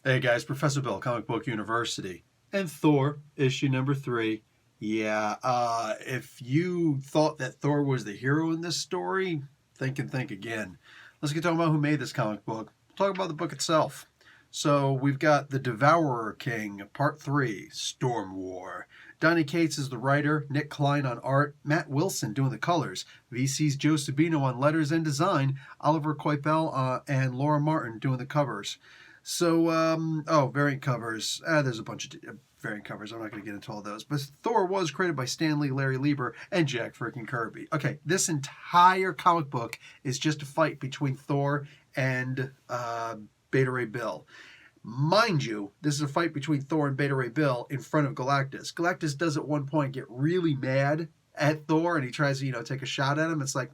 Hey guys, Professor Bill, Comic Book University, and Thor, issue number 3. Yeah, if you thought that Thor was the hero in this story, think and think again. Let's get talking about who made this comic book. Talk about the book itself. So we've got The Devourer King, Part 3, Storm War. Donny Cates is the writer, Nick Klein on art, Matt Wilson doing the colors, VC's Joe Sabino on letters and design, Oliver Coipel and Laura Martin doing the covers. So, variant covers. There's a bunch of variant covers. I'm not going to get into all those. But Thor was created by Stan Lee, Larry Lieber, and Jack freaking Kirby. Okay, this entire comic book is just a fight between Thor and Beta Ray Bill. Mind you, this is a fight between Thor and Beta Ray Bill in front of Galactus. Galactus does at one point get really mad at Thor, and he tries to, take a shot at him. It's like,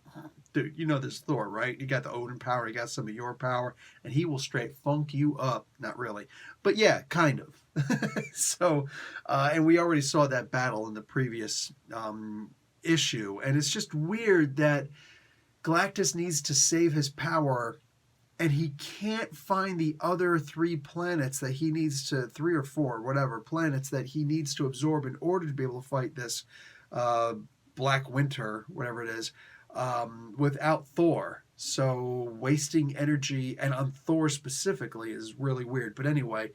dude, you know this Thor, right? You got the Odin power, you got some of your power, and he will straight funk you up. Not really, but yeah, kind of. So, and we already saw that battle in the previous issue, and it's just weird that Galactus needs to save his power, and he can't find the other 3 planets that he needs to, 3 or 4, whatever, planets that he needs to absorb in order to be able to fight this Black Winter, whatever it is, without Thor. So wasting energy, and on Thor specifically, is really weird. But anyway,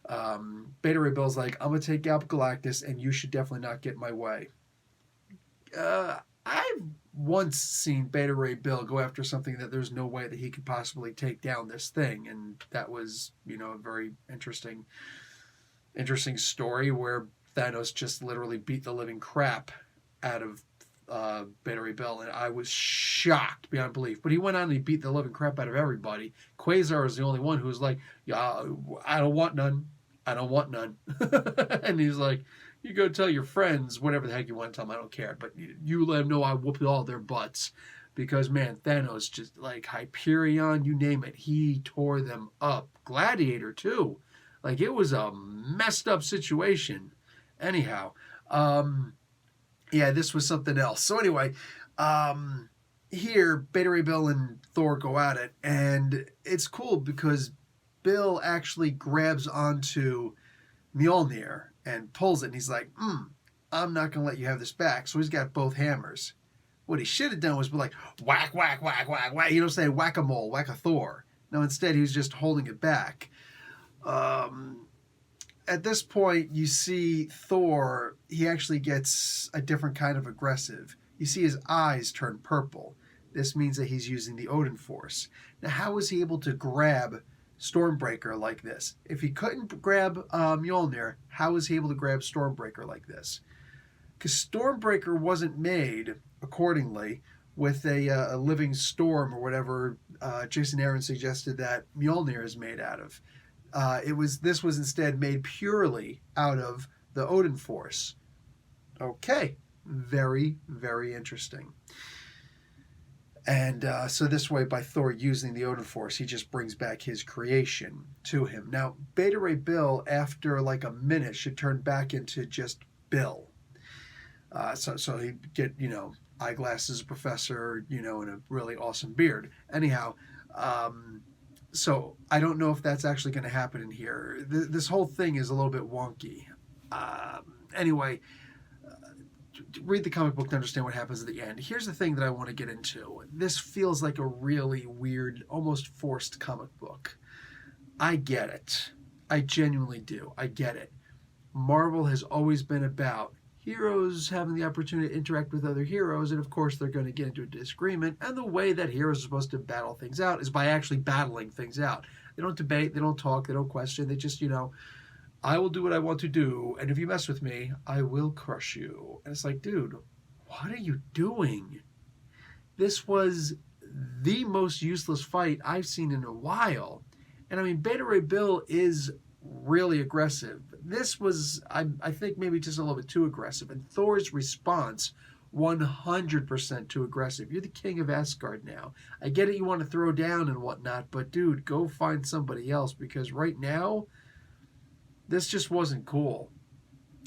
Beta Ray Bill's like, I'm going to take out Galactus, and you should definitely not get in my way. I've once seen Beta Ray Bill go after something that there's no way that he could possibly take down this thing, and that was, a very interesting story where Thanos just literally beat the living crap out of Beta Ray Bill, and I was shocked beyond belief. But he went on and he beat the living crap out of everybody. Quasar is the only one who was like, yeah, I don't want none. I don't want none. And he's like, you go tell your friends whatever the heck you want to tell them. I don't care. But you let them know I whooped all their butts. Because, man, Thanos just, like, Hyperion, you name it, he tore them up. Gladiator, too. Like, it was a messed up situation. Anyhow, yeah, this was something else. So anyway, here, Beta Ray Bill and Thor go at it. And it's cool because Bill actually grabs onto Mjolnir and pulls it, and he's like, I'm not going to let you have this back. So he's got both hammers. What he should have done was be like, whack, whack, whack, whack, whack. Say whack-a-mole, whack-a-Thor. No, instead he was just holding it back. At this point, you see Thor, he actually gets a different kind of aggressive. You see his eyes turn purple. This means that he's using the Odin Force. Now, how was he able to grab Stormbreaker like this? If he couldn't grab Mjolnir, how was he able to grab Stormbreaker like this? Because Stormbreaker wasn't made, accordingly, with a living storm or whatever Jason Aaron suggested that Mjolnir is made out of. This was instead made purely out of the Odin Force. Okay, very, very interesting. And so this way, by Thor using the Odin Force, he just brings back his creation to him. Now, Beta Ray Bill, after like a minute, should turn back into just Bill. So he'd get, eyeglasses, professor, and a really awesome beard. Anyhow, so I don't know if that's actually going to happen in here. This whole thing is a little bit wonky. Anyway, read the comic book to understand what happens at the end. Here's the thing that I want to get into. This feels like a really weird, almost forced comic book. I get it. I genuinely do. I get it. Marvel has always been about heroes having the opportunity to interact with other heroes, and of course they're going to get into a disagreement, and the way that heroes are supposed to battle things out is by actually battling things out. They don't debate, they don't talk, they don't question, they just, I will do what I want to do, and if you mess with me, I will crush you. And it's like, dude, what are you doing? This was the most useless fight I've seen in a while. And I mean, Beta Ray Bill is really aggressive. This was, I think, maybe just a little bit too aggressive. And Thor's response, 100% too aggressive. You're the king of Asgard now. I get it, you want to throw down and whatnot, but dude, go find somebody else, because right now, this just wasn't cool.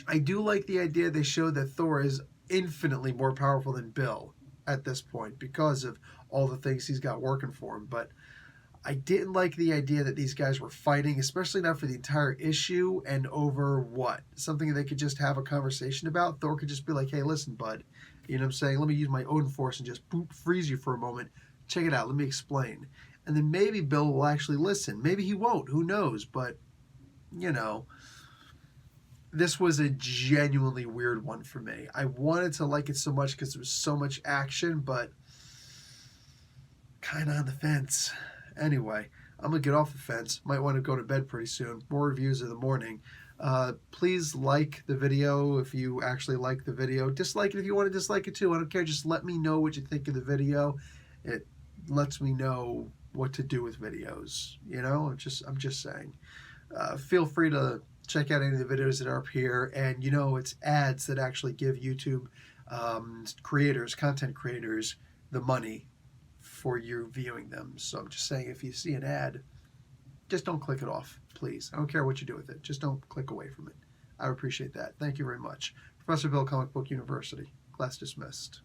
I do like the idea they showed that Thor is infinitely more powerful than Bill at this point because of all the things he's got working for him, but I didn't like the idea that these guys were fighting, especially not for the entire issue and over what? Something they could just have a conversation about. Thor could just be like, hey, listen, bud. You know what I'm saying? Let me use my own force and just boop, freeze you for a moment. Check it out. Let me explain. And then maybe Bill will actually listen. Maybe he won't. Who knows? But, you know, this was a genuinely weird one for me. I wanted to like it so much because there was so much action, but kind of on the fence. Anyway, I'm going to get off the fence. Might want to go to bed pretty soon. More reviews in the morning. Please like the video if you actually like the video. Dislike it if you want to dislike it too. I don't care. Just let me know what you think of the video. It lets me know what to do with videos. You know, I'm just saying. Feel free to check out any of the videos that are up here. And, you know, it's ads that actually give YouTube creators, content creators, the money for you viewing them. So I'm just saying, if you see an ad, just don't click it off, please. I don't care what you do with it. Just don't click away from it. I would appreciate that. Thank you very much. Professor Bill, Comic Book University. Class dismissed.